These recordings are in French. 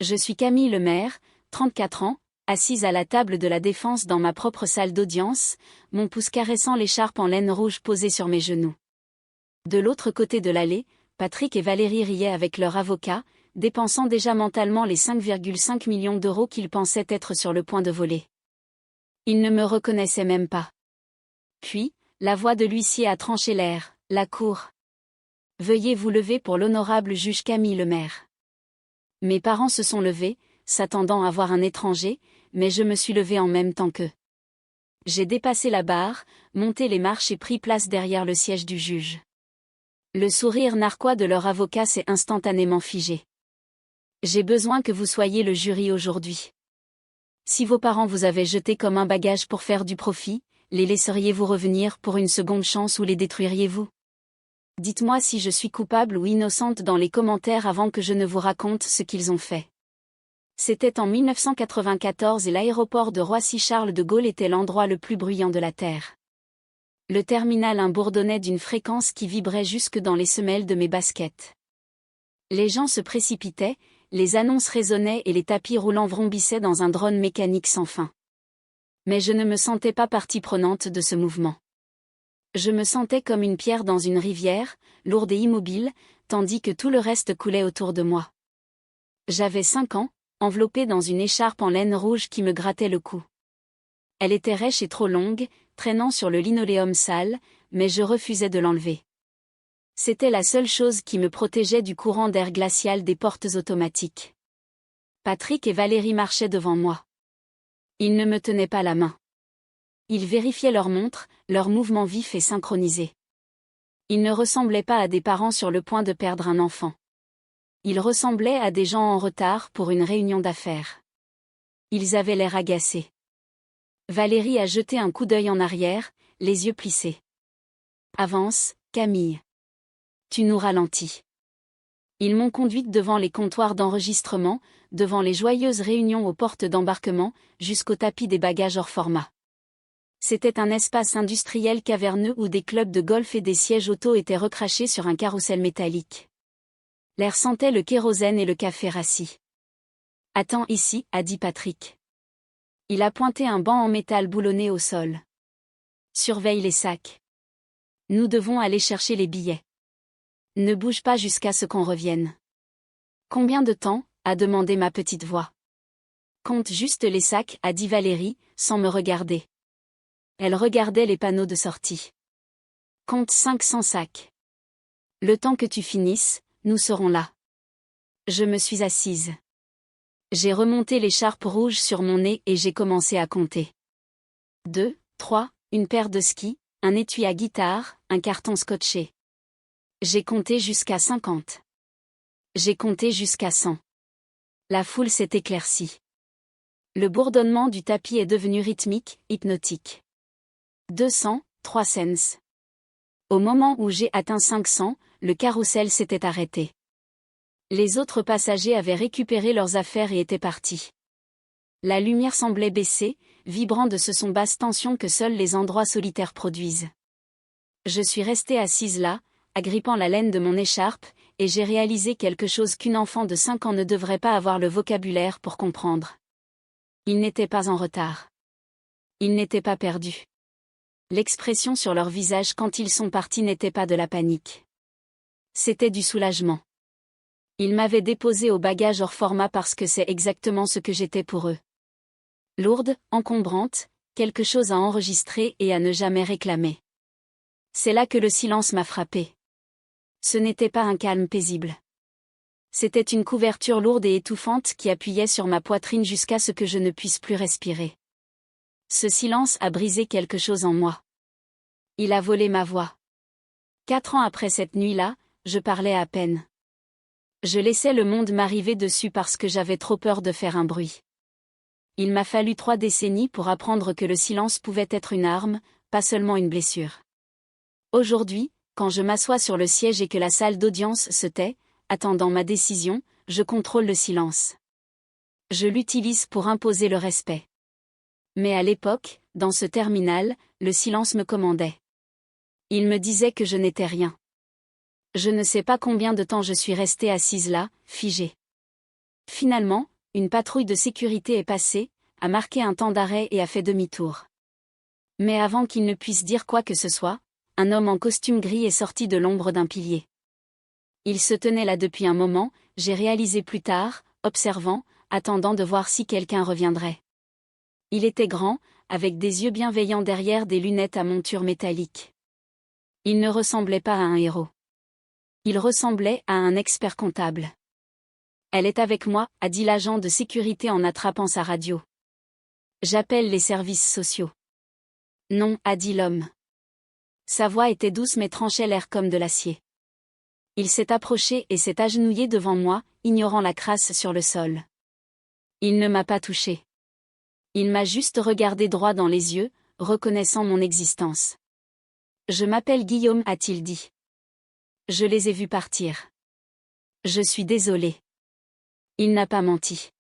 Je suis Camille Lemaire, 34 ans, assise à la table de la défense dans ma propre salle d'audience, mon pouce caressant l'écharpe en laine rouge posée sur mes genoux. De l'autre côté de l'allée, Patrick et Valérie riaient avec leur avocat, dépensant déjà mentalement les 5,5 millions d'euros qu'ils pensaient être sur le point de voler. Ils ne me reconnaissaient même pas. Puis, la voix de l'huissier a tranché l'air, la cour. Veuillez vous lever pour l'honorable juge Camille Lemaire. Mes parents se sont levés, s'attendant à voir un étranger, mais je me suis levée en même temps qu'eux. J'ai dépassé la barre, monté les marches et pris place derrière le siège du juge. Le sourire narquois de leur avocat s'est instantanément figé. J'ai besoin que vous soyez le jury aujourd'hui. Si vos parents vous avaient jeté comme un bagage pour faire du profit, les laisseriez-vous revenir pour une seconde chance ou les détruiriez-vous? Dites-moi si je suis coupable ou innocente dans les commentaires avant que je ne vous raconte ce qu'ils ont fait. C'était en 1994 et l'aéroport de Roissy-Charles de Gaulle était l'endroit le plus bruyant de la Terre. Le terminal 1 bourdonnait d'une fréquence qui vibrait jusque dans les semelles de mes baskets. Les gens se précipitaient, les annonces résonnaient et les tapis roulants vrombissaient dans un drone mécanique sans fin. Mais je ne me sentais pas partie prenante de ce mouvement. Je me sentais comme une pierre dans une rivière, lourde et immobile, tandis que tout le reste coulait autour de moi. J'avais 5 ans, enveloppée dans une écharpe en laine rouge qui me grattait le cou. Elle était rêche et trop longue, traînant sur le linoléum sale, mais je refusais de l'enlever. C'était la seule chose qui me protégeait du courant d'air glacial des portes automatiques. Patrick et Valérie marchaient devant moi. Ils ne me tenaient pas la main. Ils vérifiaient leur montre, leurs mouvements vifs et synchronisés. Ils ne ressemblaient pas à des parents sur le point de perdre un enfant. Ils ressemblaient à des gens en retard pour une réunion d'affaires. Ils avaient l'air agacés. Valérie a jeté un coup d'œil en arrière, les yeux plissés. « Avance, Camille. Tu nous ralentis. » Ils m'ont conduite devant les comptoirs d'enregistrement, devant les joyeuses réunions aux portes d'embarquement, jusqu'au tapis des bagages hors format. C'était un espace industriel caverneux où des clubs de golf et des sièges auto étaient recrachés sur un carrousel métallique. L'air sentait le kérosène et le café rassis. « Attends ici, » a dit Patrick. Il a pointé un banc en métal boulonné au sol. « Surveille les sacs. Nous devons aller chercher les billets. Ne bouge pas jusqu'à ce qu'on revienne. »« Combien de temps ?» a demandé ma petite voix. « Compte juste les sacs, » a dit Valérie, sans me regarder. Elle regardait les panneaux de sortie. « Compte 500 sacs. Le temps que tu finisses, nous serons là. » Je me suis assise. J'ai remonté l'écharpe rouge sur mon nez et j'ai commencé à compter. 2, 3, une paire de skis, un étui à guitare, un carton scotché. J'ai compté jusqu'à 50. J'ai compté jusqu'à 100. La foule s'est éclaircie. Le bourdonnement du tapis est devenu rythmique, hypnotique. 200, 300. Au moment où j'ai atteint 500, le carrousel s'était arrêté. Les autres passagers avaient récupéré leurs affaires et étaient partis. La lumière semblait baisser, vibrant de ce son basse tension que seuls les endroits solitaires produisent. Je suis restée assise là, agrippant la laine de mon écharpe, et j'ai réalisé quelque chose qu'une enfant de 5 ans ne devrait pas avoir le vocabulaire pour comprendre. Ils n'étaient pas en retard. Ils n'étaient pas perdus. L'expression sur leur visage quand ils sont partis n'était pas de la panique. C'était du soulagement. Ils m'avaient déposé au bagage hors format parce que c'est exactement ce que j'étais pour eux. Lourde, encombrante, quelque chose à enregistrer et à ne jamais réclamer. C'est là que le silence m'a frappé. Ce n'était pas un calme paisible. C'était une couverture lourde et étouffante qui appuyait sur ma poitrine jusqu'à ce que je ne puisse plus respirer. Ce silence a brisé quelque chose en moi. Il a volé ma voix. 4 ans après cette nuit-là, je parlais à peine. Je laissais le monde m'arriver dessus parce que j'avais trop peur de faire un bruit. Il m'a fallu 3 décennies pour apprendre que le silence pouvait être une arme, pas seulement une blessure. Aujourd'hui, quand je m'assois sur le siège et que la salle d'audience se tait, attendant ma décision, je contrôle le silence. Je l'utilise pour imposer le respect. Mais à l'époque, dans ce terminal, le silence me commandait. Il me disait que je n'étais rien. Je ne sais pas combien de temps je suis restée assise là, figée. Finalement, une patrouille de sécurité est passée, a marqué un temps d'arrêt et a fait demi-tour. Mais avant qu'il ne puisse dire quoi que ce soit, un homme en costume gris est sorti de l'ombre d'un pilier. Il se tenait là depuis un moment, j'ai réalisé plus tard, observant, attendant de voir si quelqu'un reviendrait. Il était grand, avec des yeux bienveillants derrière des lunettes à monture métallique. Il ne ressemblait pas à un héros. Il ressemblait à un expert comptable. « Elle est avec moi », a dit l'agent de sécurité en attrapant sa radio. « J'appelle les services sociaux. »« Non », a dit l'homme. Sa voix était douce mais tranchait l'air comme de l'acier. Il s'est approché et s'est agenouillé devant moi, ignorant la crasse sur le sol. Il ne m'a pas touché. Il m'a juste regardé droit dans les yeux, reconnaissant mon existence. « Je m'appelle Guillaume », a-t-il dit. Je les ai vus partir. Je suis désolé. Il n'a pas menti.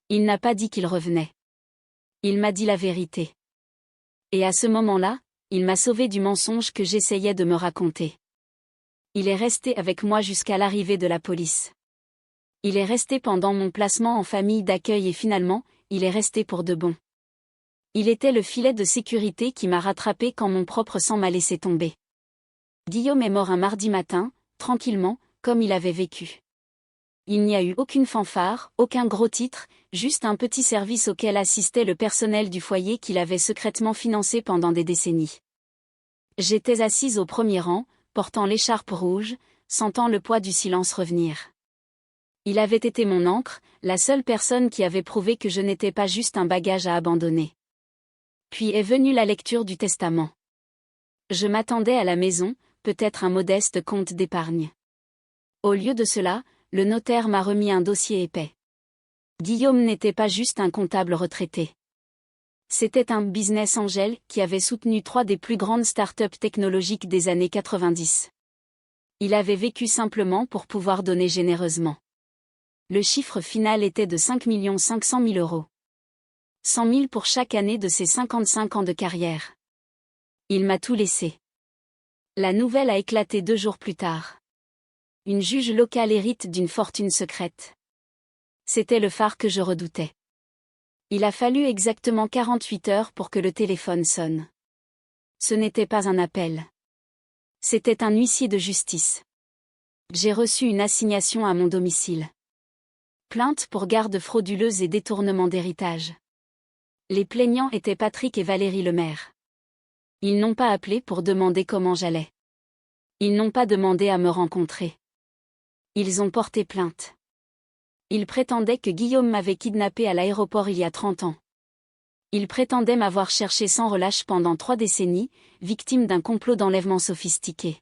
Il n'a pas dit qu'il revenait. Il m'a dit la vérité. Et à ce moment-là, il m'a sauvé du mensonge que j'essayais de me raconter. Il est resté avec moi jusqu'à l'arrivée de la police. Il est resté pendant mon placement en famille d'accueil et finalement, il est resté pour de bon. Il était le filet de sécurité qui m'a rattrapé quand mon propre sang m'a laissé tomber. Guillaume est mort un mardi matin, tranquillement, comme il avait vécu. Il n'y a eu aucune fanfare, aucun gros titre, juste un petit service auquel assistait le personnel du foyer qu'il avait secrètement financé pendant des décennies. J'étais assise au premier rang, portant l'écharpe rouge, sentant le poids du silence revenir. Il avait été mon ancre, la seule personne qui avait prouvé que je n'étais pas juste un bagage à abandonner. Puis est venue la lecture du testament. Je m'attendais à la maison, peut-être un modeste compte d'épargne. Au lieu de cela, le notaire m'a remis un dossier épais. Guillaume n'était pas juste un comptable retraité. C'était un business angel qui avait soutenu 3 des plus grandes startups technologiques des années 90. Il avait vécu simplement pour pouvoir donner généreusement. Le chiffre final était de 5 500 000 €. 100 000 pour chaque année de ses 55 ans de carrière. Il m'a tout laissé. La nouvelle a éclaté 2 jours plus tard. Une juge locale hérite d'une fortune secrète. C'était le phare que je redoutais. Il a fallu exactement 48 heures pour que le téléphone sonne. Ce n'était pas un appel. C'était un huissier de justice. J'ai reçu une assignation à mon domicile. Plainte pour garde frauduleuse et détournement d'héritage. Les plaignants étaient Patrick et Valérie Lemaire. Ils n'ont pas appelé pour demander comment j'allais. Ils n'ont pas demandé à me rencontrer. Ils ont porté plainte. Ils prétendaient que Guillaume m'avait kidnappé à l'aéroport il y a 30 ans. Ils prétendaient m'avoir cherché sans relâche pendant 3 décennies, victime d'un complot d'enlèvement sophistiqué.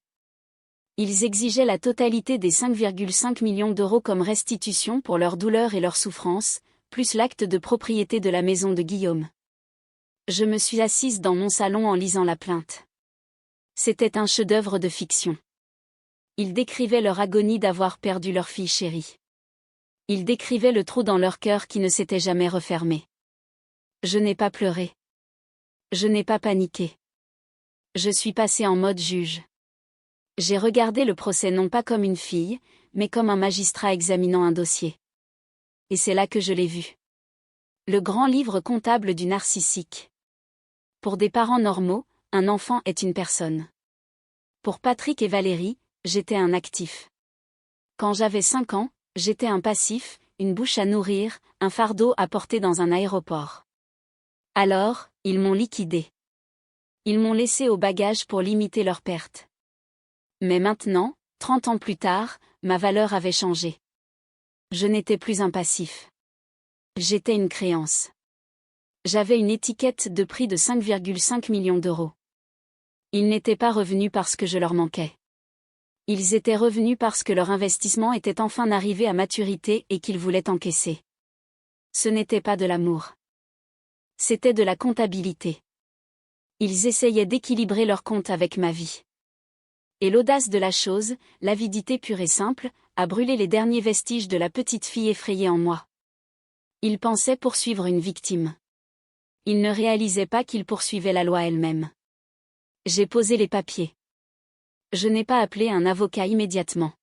Ils exigeaient la totalité des 5,5 millions d'euros comme restitution pour leur douleur et leur souffrance, plus l'acte de propriété de la maison de Guillaume. Je me suis assise dans mon salon en lisant la plainte. C'était un chef-d'œuvre de fiction. Ils décrivaient leur agonie d'avoir perdu leur fille chérie. Ils décrivaient le trou dans leur cœur qui ne s'était jamais refermé. Je n'ai pas pleuré. Je n'ai pas paniqué. Je suis passée en mode juge. J'ai regardé le procès non pas comme une fille, mais comme un magistrat examinant un dossier. Et c'est là que je l'ai vu. Le grand livre comptable du narcissique. Pour des parents normaux, un enfant est une personne. Pour Patrick et Valérie, j'étais un actif. Quand j'avais 5 ans, j'étais un passif, une bouche à nourrir, un fardeau à porter dans un aéroport. Alors, ils m'ont liquidé. Ils m'ont laissé au bagage pour limiter leurs pertes. Mais maintenant, 30 ans plus tard, ma valeur avait changé. Je n'étais plus un passif. J'étais une créance. J'avais une étiquette de prix de 5,5 millions d'euros. Ils n'étaient pas revenus parce que je leur manquais. Ils étaient revenus parce que leur investissement était enfin arrivé à maturité et qu'ils voulaient encaisser. Ce n'était pas de l'amour. C'était de la comptabilité. Ils essayaient d'équilibrer leur compte avec ma vie. Et l'audace de la chose, l'avidité pure et simple, a brûlé les derniers vestiges de la petite fille effrayée en moi. Ils pensaient poursuivre une victime. Ils ne réalisaient pas qu'ils poursuivaient la loi elle-même. J'ai posé les papiers. Je n'ai pas appelé un avocat immédiatement.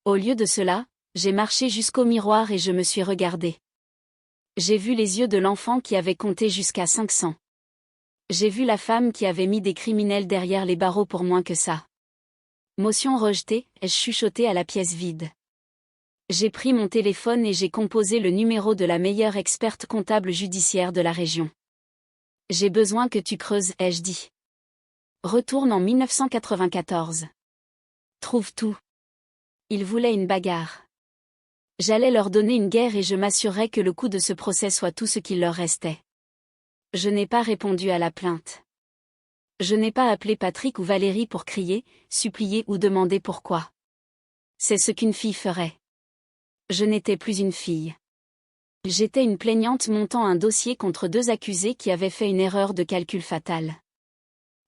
Au lieu de cela, J'ai marché jusqu'au miroir et je me suis regardée. J'ai vu les yeux de l'enfant qui avait compté jusqu'à 500. J'ai vu la femme qui avait mis des criminels derrière les barreaux pour moins que ça. Motion rejetée, ai-je chuchoté à la pièce vide. J'ai pris mon téléphone et j'ai composé le numéro de la meilleure experte comptable judiciaire de la région. J'ai besoin que tu creuses, ai-je dit. Retourne en 1994. Trouve tout. Ils voulaient une bagarre. J'allais leur donner une guerre et je m'assurerais que le coût de ce procès soit tout ce qu'il leur restait. Je n'ai pas répondu à la plainte. Je n'ai pas appelé Patrick ou Valérie pour crier, supplier ou demander pourquoi. C'est ce qu'une fille ferait. Je n'étais plus une fille. J'étais une plaignante montant un dossier contre 2 accusés qui avaient fait une erreur de calcul fatale.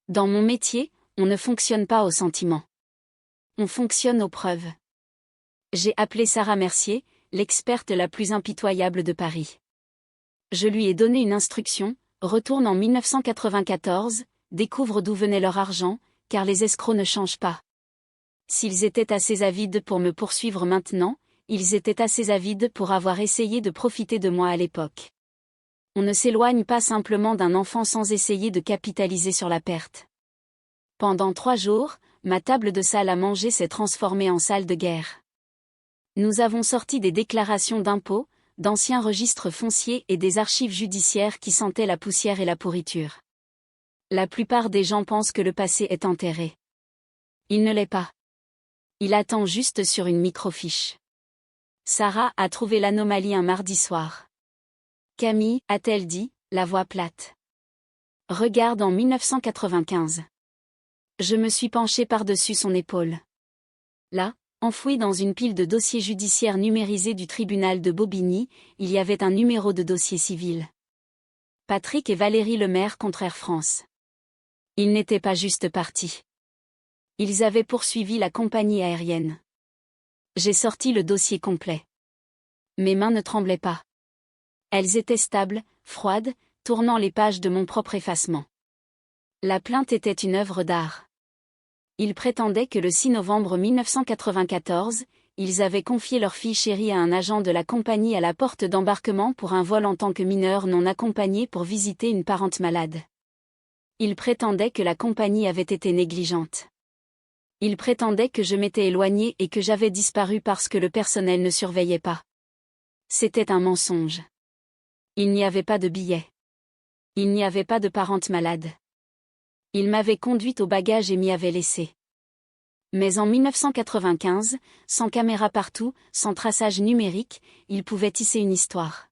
Dans mon métier, on ne fonctionne pas au sentiment. On fonctionne aux preuves. J'ai appelé Sarah Mercier, l'experte la plus impitoyable de Paris. Je lui ai donné une instruction, retourne en 1994, découvre d'où venait leur argent, car les escrocs ne changent pas. S'ils étaient assez avides pour me poursuivre maintenant, ils étaient assez avides pour avoir essayé de profiter de moi à l'époque. On ne s'éloigne pas simplement d'un enfant sans essayer de capitaliser sur la perte. Pendant 3 jours, ma table de salle à manger s'est transformée en salle de guerre. Nous avons sorti des déclarations d'impôts, d'anciens registres fonciers et des archives judiciaires qui sentaient la poussière et la pourriture. La plupart des gens pensent que le passé est enterré. Il ne l'est pas. Il attend juste sur une microfiche. Sarah a trouvé l'anomalie un mardi soir. Camille, a-t-elle dit, la voix plate. Regarde en 1995. Je me suis penchée par-dessus son épaule. Là, enfoui dans une pile de dossiers judiciaires numérisés du tribunal de Bobigny, il y avait un numéro de dossier civil. Patrick et Valérie Lemaire contre Air France. Ils n'étaient pas juste partis. Ils avaient poursuivi la compagnie aérienne. J'ai sorti le dossier complet. Mes mains ne tremblaient pas. Elles étaient stables, froides, tournant les pages de mon propre effacement. La plainte était une œuvre d'art. Ils prétendaient que le 6 novembre 1994, ils avaient confié leur fille chérie à un agent de la compagnie à la porte d'embarquement pour un vol en tant que mineur non accompagné pour visiter une parente malade. Ils prétendaient que la compagnie avait été négligente. Ils prétendaient que je m'étais éloignée et que j'avais disparu parce que le personnel ne surveillait pas. C'était un mensonge. Il n'y avait pas de billet. Il n'y avait pas de parente malade. Ils m'avaient conduite au bagage et m'y avaient laissée. Mais en 1995, sans caméra partout, sans traçage numérique, ils pouvaient tisser une histoire.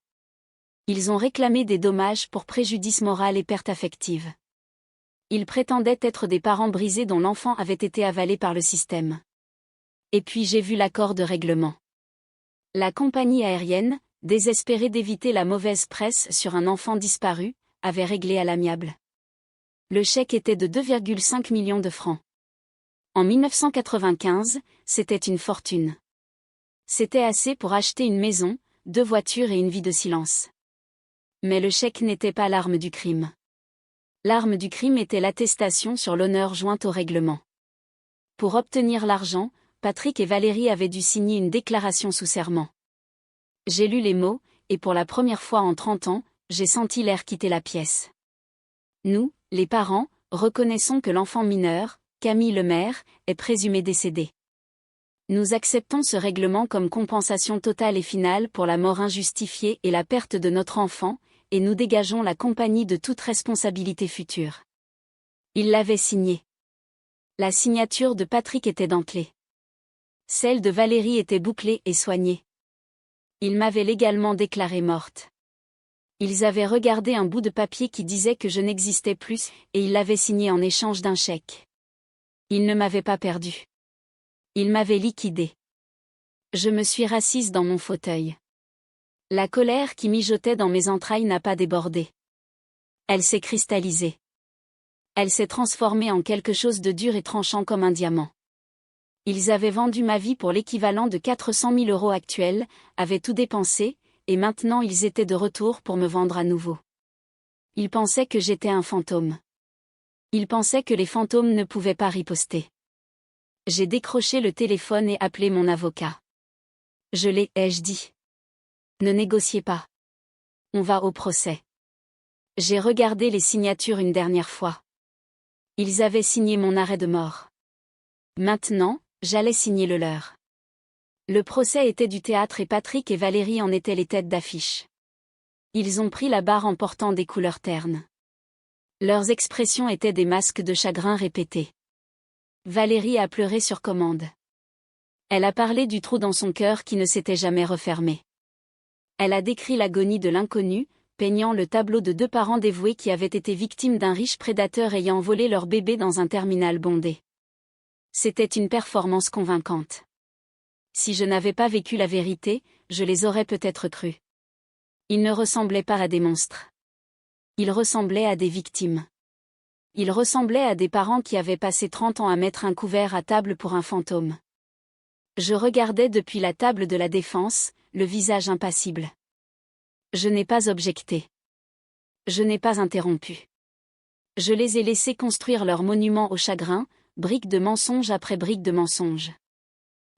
Ils ont réclamé des dommages pour préjudice moral et perte affective. Ils prétendaient être des parents brisés dont l'enfant avait été avalé par le système. Et puis j'ai vu l'accord de règlement. La compagnie aérienne, désespérée d'éviter la mauvaise presse sur un enfant disparu, avait réglé à l'amiable. Le chèque était de 2,5 millions de francs. En 1995, c'était une fortune. C'était assez pour acheter une maison, 2 voitures et une vie de silence. Mais le chèque n'était pas l'arme du crime. L'arme du crime était l'attestation sur l'honneur jointe au règlement. Pour obtenir l'argent, Patrick et Valérie avaient dû signer une déclaration sous serment. J'ai lu les mots, et pour la première fois en 30 ans, j'ai senti l'air quitter la pièce. Nous, les parents, reconnaissons que l'enfant mineur, Camille Lemaire, est présumé décédé. Nous acceptons ce règlement comme compensation totale et finale pour la mort injustifiée et la perte de notre enfant, et nous dégageons la compagnie de toute responsabilité future. Il l'avait signé. La signature de Patrick était dentelée. Celle de Valérie était bouclée et soignée. Ils m'avaient légalement déclarée morte. Ils avaient regardé un bout de papier qui disait que je n'existais plus, et ils l'avaient signé en échange d'un chèque. Ils ne m'avaient pas perdu. Ils m'avaient liquidé. Je me suis rassise dans mon fauteuil. La colère qui mijotait dans mes entrailles n'a pas débordé. Elle s'est cristallisée. Elle s'est transformée en quelque chose de dur et tranchant comme un diamant. Ils avaient vendu ma vie pour l'équivalent de 400 000 € actuels, avaient tout dépensé, et maintenant ils étaient de retour pour me vendre à nouveau. Ils pensaient que j'étais un fantôme. Ils pensaient que les fantômes ne pouvaient pas riposter. J'ai décroché le téléphone et appelé mon avocat. Ai-je dit. Ne négociez pas. On va au procès. J'ai regardé les signatures une dernière fois. Ils avaient signé mon arrêt de mort. Maintenant, j'allais signer le leur. Le procès était du théâtre et Patrick et Valérie en étaient les têtes d'affiche. Ils ont pris la barre en portant des couleurs ternes. Leurs expressions étaient des masques de chagrin répétés. Valérie a pleuré sur commande. Elle a parlé du trou dans son cœur qui ne s'était jamais refermé. Elle a décrit l'agonie de l'inconnu, peignant le tableau de deux parents dévoués qui avaient été victimes d'un riche prédateur ayant volé leur bébé dans un terminal bondé. C'était une performance convaincante. Si je n'avais pas vécu la vérité, je les aurais peut-être crus. Ils ne ressemblaient pas à des monstres. Ils ressemblaient à des victimes. Ils ressemblaient à des parents qui avaient passé 30 ans à mettre un couvert à table pour un fantôme. Je regardais depuis la table de la défense, le visage impassible. Je n'ai pas objecté. Je n'ai pas interrompu. Je les ai laissés construire leur monument au chagrin, brique de mensonge après brique de mensonge.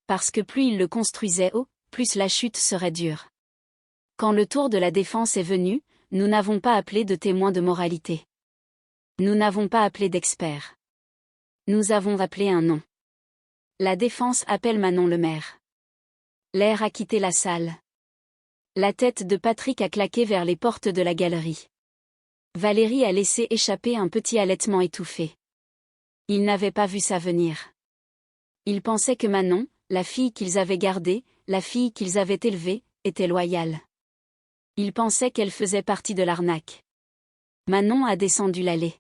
Parce que plus ils le construisaient haut, plus la chute serait dure. Quand le tour de la défense est venu, nous n'avons pas appelé de témoins de moralité. Nous n'avons pas appelé d'experts. Nous avons appelé un nom. La défense appelle Manon Lemaire. L'air a quitté la salle. La tête de Patrick a claqué vers les portes de la galerie. Valérie a laissé échapper un petit halètement étouffé. Ils n'avaient pas vu ça venir. Ils pensaient que Manon, la fille qu'ils avaient gardée, la fille qu'ils avaient élevée, était loyale. Ils pensaient qu'elle faisait partie de l'arnaque. Manon a descendu l'allée.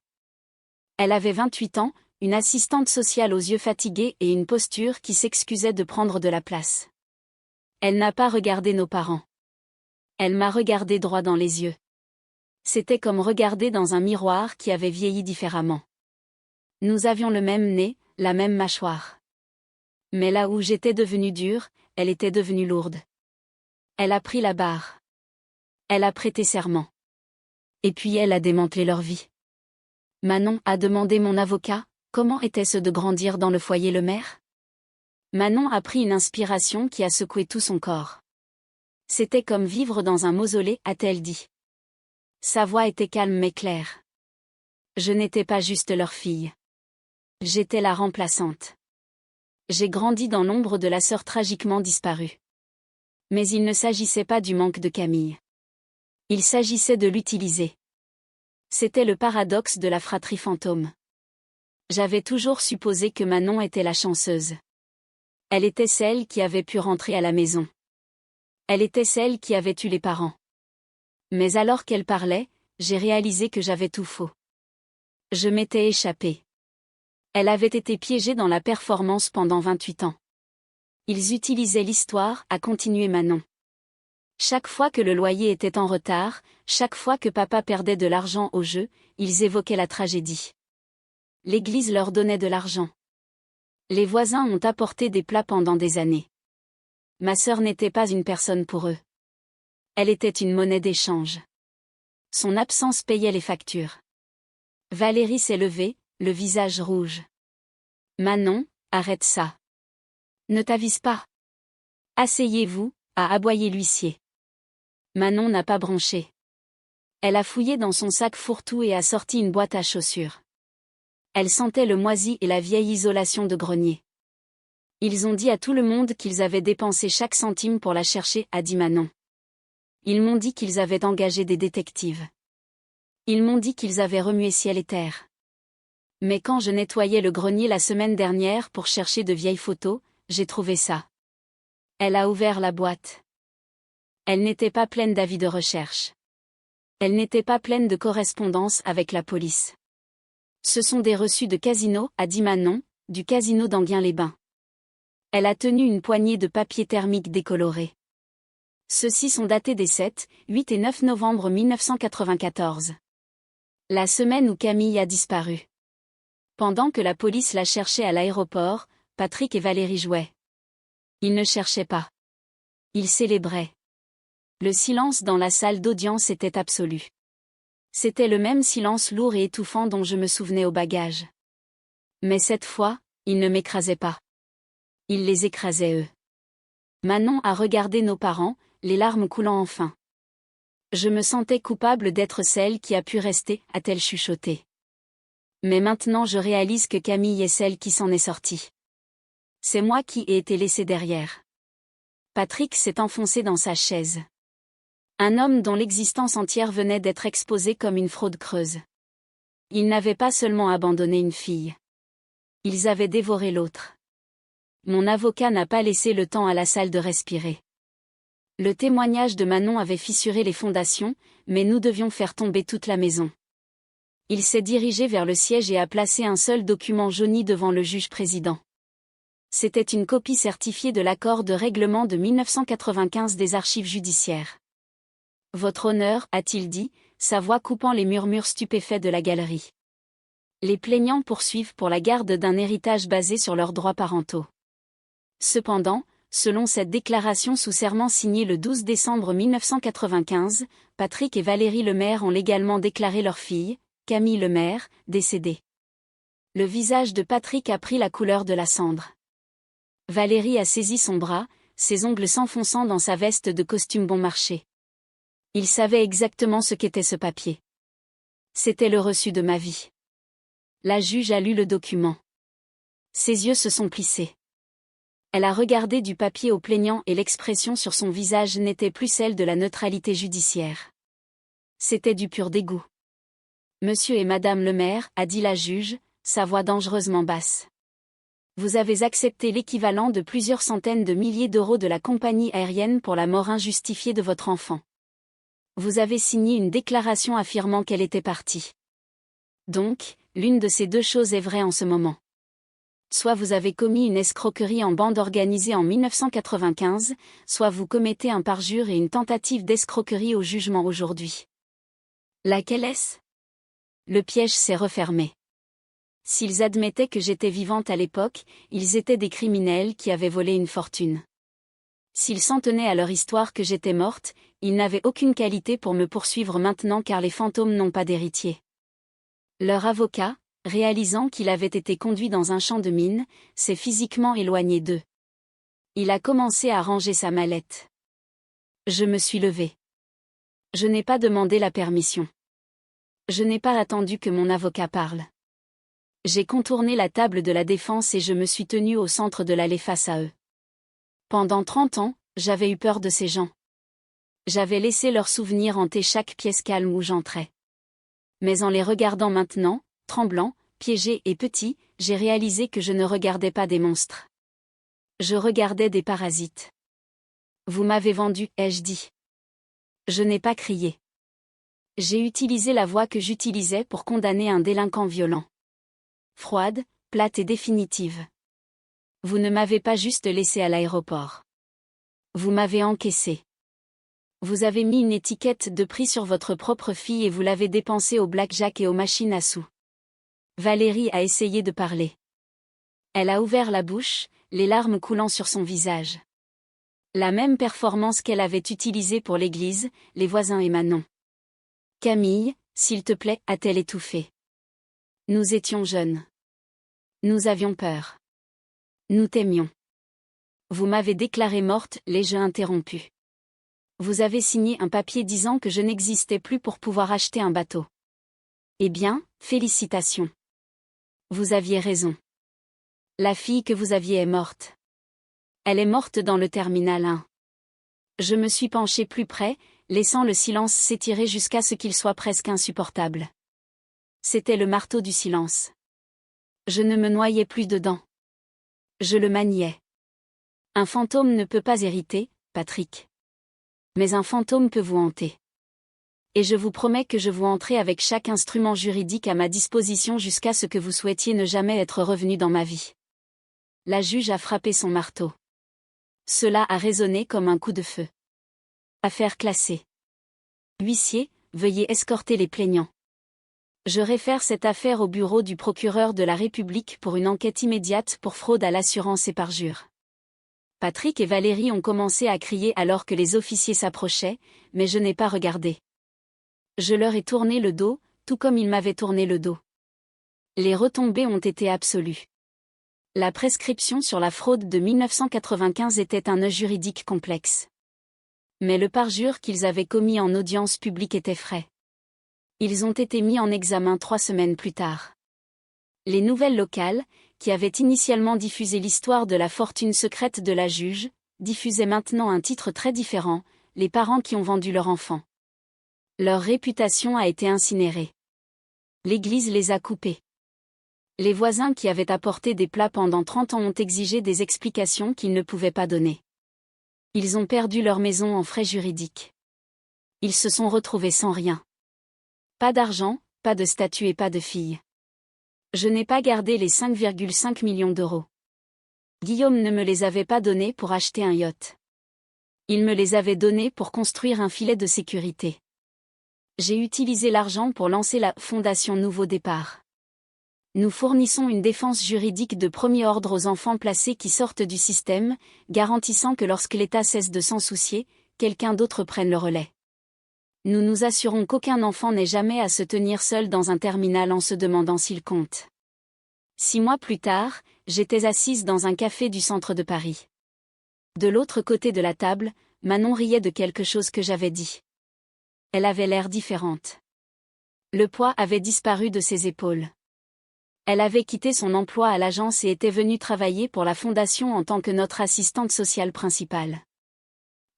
Elle avait 28 ans, une assistante sociale aux yeux fatigués et une posture qui s'excusait de prendre de la place. Elle n'a pas regardé nos parents. Elle m'a regardé droit dans les yeux. C'était comme regarder dans un miroir qui avait vieilli différemment. Nous avions le même nez, la même mâchoire. Mais là où j'étais devenue dure, elle était devenue lourde. Elle a pris la barre. Elle a prêté serment. Et puis elle a démantelé leur vie. Manon a demandé mon avocat, comment était-ce de grandir dans le foyer Lemaire? Manon a pris une inspiration qui a secoué tout son corps. C'était comme vivre dans un mausolée, a-t-elle dit. Sa voix était calme mais claire. Je n'étais pas juste leur fille. J'étais la remplaçante. J'ai grandi dans l'ombre de la sœur tragiquement disparue. Mais il ne s'agissait pas du manque de Camille. Il s'agissait de l'utiliser. C'était le paradoxe de la fratrie fantôme. J'avais toujours supposé que Manon était la chanceuse. Elle était celle qui avait pu rentrer à la maison. Elle était celle qui avait eu les parents. Mais alors qu'elle parlait, j'ai réalisé que j'avais tout faux. Je m'étais échappée. Elle avait été piégée dans la performance pendant 28 ans. Ils utilisaient l'histoire, a continué Manon. Chaque fois que le loyer était en retard, chaque fois que papa perdait de l'argent au jeu, ils évoquaient la tragédie. L'église leur donnait de l'argent. Les voisins ont apporté des plats pendant des années. Ma sœur n'était pas une personne pour eux. Elle était une monnaie d'échange. Son absence payait les factures. Valérie s'est levée, le visage rouge. Manon, arrête ça. Ne t'avise pas. Asseyez-vous, a aboyé l'huissier. Manon n'a pas bronché. Elle a fouillé dans son sac fourre-tout et a sorti une boîte à chaussures. Elle sentait le moisi et la vieille isolation de grenier. Ils ont dit à tout le monde qu'ils avaient dépensé chaque centime pour la chercher, a dit Manon. Ils m'ont dit qu'ils avaient engagé des détectives. Ils m'ont dit qu'ils avaient remué ciel et terre. Mais quand je nettoyais le grenier la semaine dernière pour chercher de vieilles photos, j'ai trouvé ça. Elle a ouvert la boîte. Elle n'était pas pleine d'avis de recherche. Elle n'était pas pleine de correspondance avec la police. Ce sont des reçus de casino, a dit Manon, du casino d'Enghien-les-Bains. Elle a tenu une poignée de papier thermique décoloré. Ceux-ci sont datés des 7, 8 et 9 novembre 1994. La semaine où Camille a disparu. Pendant que la police la cherchait à l'aéroport, Patrick et Valérie jouaient. Ils ne cherchaient pas. Ils célébraient. Le silence dans la salle d'audience était absolu. C'était le même silence lourd et étouffant dont je me souvenais au bagage. Mais cette fois, il ne m'écrasait pas. Il les écrasait eux. Manon a regardé nos parents, les larmes coulant enfin. Je me sentais coupable d'être celle qui a pu rester, a-t-elle chuchoté. Mais maintenant je réalise que Camille est celle qui s'en est sortie. C'est moi qui ai été laissée derrière. Patrick s'est enfoncé dans sa chaise. Un homme dont l'existence entière venait d'être exposée comme une fraude creuse. Ils n'avaient pas seulement abandonné une fille. Ils avaient dévoré l'autre. Mon avocat n'a pas laissé le temps à la salle de respirer. Le témoignage de Manon avait fissuré les fondations, mais nous devions faire tomber toute la maison. Il s'est dirigé vers le siège et a placé un seul document jauni devant le juge-président. C'était une copie certifiée de l'accord de règlement de 1995 des archives judiciaires. Votre honneur, a-t-il dit, sa voix coupant les murmures stupéfaits de la galerie. Les plaignants poursuivent pour la garde d'un héritage basé sur leurs droits parentaux. Cependant, selon cette déclaration sous serment signée le 12 décembre 1995, Patrick et Valérie Lemaire ont légalement déclaré leur fille, Camille Lemaire, décédée. Le visage de Patrick a pris la couleur de la cendre. Valérie a saisi son bras, ses ongles s'enfonçant dans sa veste de costume bon marché. Il savait exactement ce qu'était ce papier. C'était le reçu de ma vie. La juge a lu le document. Ses yeux se sont plissés. Elle a regardé du papier au plaignant et l'expression sur son visage n'était plus celle de la neutralité judiciaire. C'était du pur dégoût. Monsieur et Madame Lemaire, a dit la juge, sa voix dangereusement basse. Vous avez accepté l'équivalent de plusieurs centaines de milliers d'euros de la compagnie aérienne pour la mort injustifiée de votre enfant. Vous avez signé une déclaration affirmant qu'elle était partie. Donc, l'une de ces deux choses est vraie en ce moment. Soit vous avez commis une escroquerie en bande organisée en 1995, soit vous commettez un parjure et une tentative d'escroquerie au jugement aujourd'hui. Laquelle est-ce ? Le piège s'est refermé. S'ils admettaient que j'étais vivante à l'époque, ils étaient des criminels qui avaient volé une fortune. S'ils s'en tenaient à leur histoire que j'étais morte, ils n'avaient aucune qualité pour me poursuivre maintenant car les fantômes n'ont pas d'héritier. Leur avocat, réalisant qu'il avait été conduit dans un champ de mines, s'est physiquement éloigné d'eux. Il a commencé à ranger sa mallette. Je me suis levée. Je n'ai pas demandé la permission. Je n'ai pas attendu que mon avocat parle. J'ai contourné la table de la défense et je me suis tenue au centre de l'allée face à eux. Pendant 30 ans, j'avais eu peur de ces gens. J'avais laissé leurs souvenirs hanter chaque pièce calme où j'entrais. Mais en les regardant maintenant, tremblants, piégés et petits, j'ai réalisé que je ne regardais pas des monstres. Je regardais des parasites. Vous m'avez vendu, ai-je dit. Je n'ai pas crié. J'ai utilisé la voix que j'utilisais pour condamner un délinquant violent. Froide, plate et définitive. Vous ne m'avez pas juste laissé à l'aéroport. Vous m'avez encaissé. Vous avez mis une étiquette de prix sur votre propre fille et vous l'avez dépensée au blackjack et aux machines à sous. Valérie a essayé de parler. Elle a ouvert la bouche, les larmes coulant sur son visage. La même performance qu'elle avait utilisée pour l'église, les voisins et Manon. Camille, s'il te plaît, a-t-elle étouffé. Nous étions jeunes. Nous avions peur. Nous t'aimions. Vous m'avez déclarée morte, l'ai-je interrompu. Vous avez signé un papier disant que je n'existais plus pour pouvoir acheter un bateau. Eh bien, félicitations. Vous aviez raison. La fille que vous aviez est morte. Elle est morte dans le terminal 1. Je me suis penchée plus près, laissant le silence s'étirer jusqu'à ce qu'il soit presque insupportable. C'était le marteau du silence. Je ne me noyais plus dedans. Je le maniais. Un fantôme ne peut pas hériter, Patrick. Mais un fantôme peut vous hanter. Et je vous promets que je vous hanterai avec chaque instrument juridique à ma disposition jusqu'à ce que vous souhaitiez ne jamais être revenu dans ma vie. La juge a frappé son marteau. Cela a résonné comme un coup de feu. Affaire classée. Huissier, veuillez escorter les plaignants. Je réfère cette affaire au bureau du procureur de la République pour une enquête immédiate pour fraude à l'assurance et parjure. Patrick et Valérie ont commencé à crier alors que les officiers s'approchaient, mais je n'ai pas regardé. Je leur ai tourné le dos, tout comme ils m'avaient tourné le dos. Les retombées ont été absolues. La prescription sur la fraude de 1995 était un nœud juridique complexe. Mais le parjure qu'ils avaient commis en audience publique était frais. Ils ont été mis en examen 3 semaines plus tard. Les nouvelles locales, qui avaient initialement diffusé l'histoire de la fortune secrète de la juge, diffusaient maintenant un titre très différent, Les parents qui ont vendu leur enfant. Leur réputation a été incinérée. L'Église les a coupés. Les voisins qui avaient apporté des plats pendant 30 ans ont exigé des explications qu'ils ne pouvaient pas donner. Ils ont perdu leur maison en frais juridiques. Ils se sont retrouvés sans rien. Pas d'argent, pas de statut et pas de fille. Je n'ai pas gardé les 5,5 millions d'euros. Guillaume ne me les avait pas donnés pour acheter un yacht. Il me les avait donnés pour construire un filet de sécurité. J'ai utilisé l'argent pour lancer la Fondation Nouveau Départ. Nous fournissons une défense juridique de premier ordre aux enfants placés qui sortent du système, garantissant que lorsque l'État cesse de s'en soucier, quelqu'un d'autre prenne le relais. Nous nous assurons qu'aucun enfant n'ait jamais à se tenir seul dans un terminal en se demandant s'il compte. 6 mois plus tard, j'étais assise dans un café du centre de Paris. De l'autre côté de la table, Manon riait de quelque chose que j'avais dit. Elle avait l'air différente. Le poids avait disparu de ses épaules. Elle avait quitté son emploi à l'agence et était venue travailler pour la fondation en tant que notre assistante sociale principale.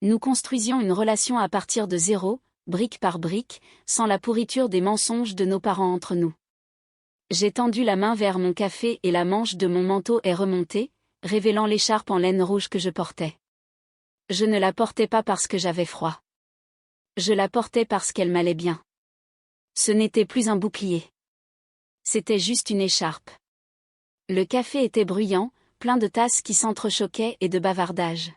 Nous construisions une relation à partir de zéro, brique par brique, sans la pourriture des mensonges de nos parents entre nous. J'ai tendu la main vers mon café et la manche de mon manteau est remontée, révélant l'écharpe en laine rouge que je portais. Je ne la portais pas parce que j'avais froid. Je la portais parce qu'elle m'allait bien. Ce n'était plus un bouclier. C'était juste une écharpe. Le café était bruyant, plein de tasses qui s'entrechoquaient et de bavardages.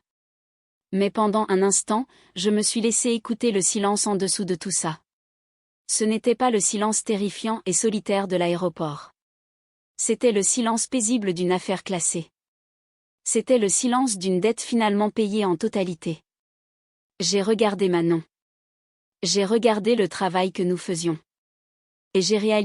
Mais pendant un instant, je me suis laissé écouter le silence en dessous de tout ça. Ce n'était pas le silence terrifiant et solitaire de l'aéroport. C'était le silence paisible d'une affaire classée. C'était le silence d'une dette finalement payée en totalité. J'ai regardé Manon. J'ai regardé le travail que nous faisions. Et j'ai réalisé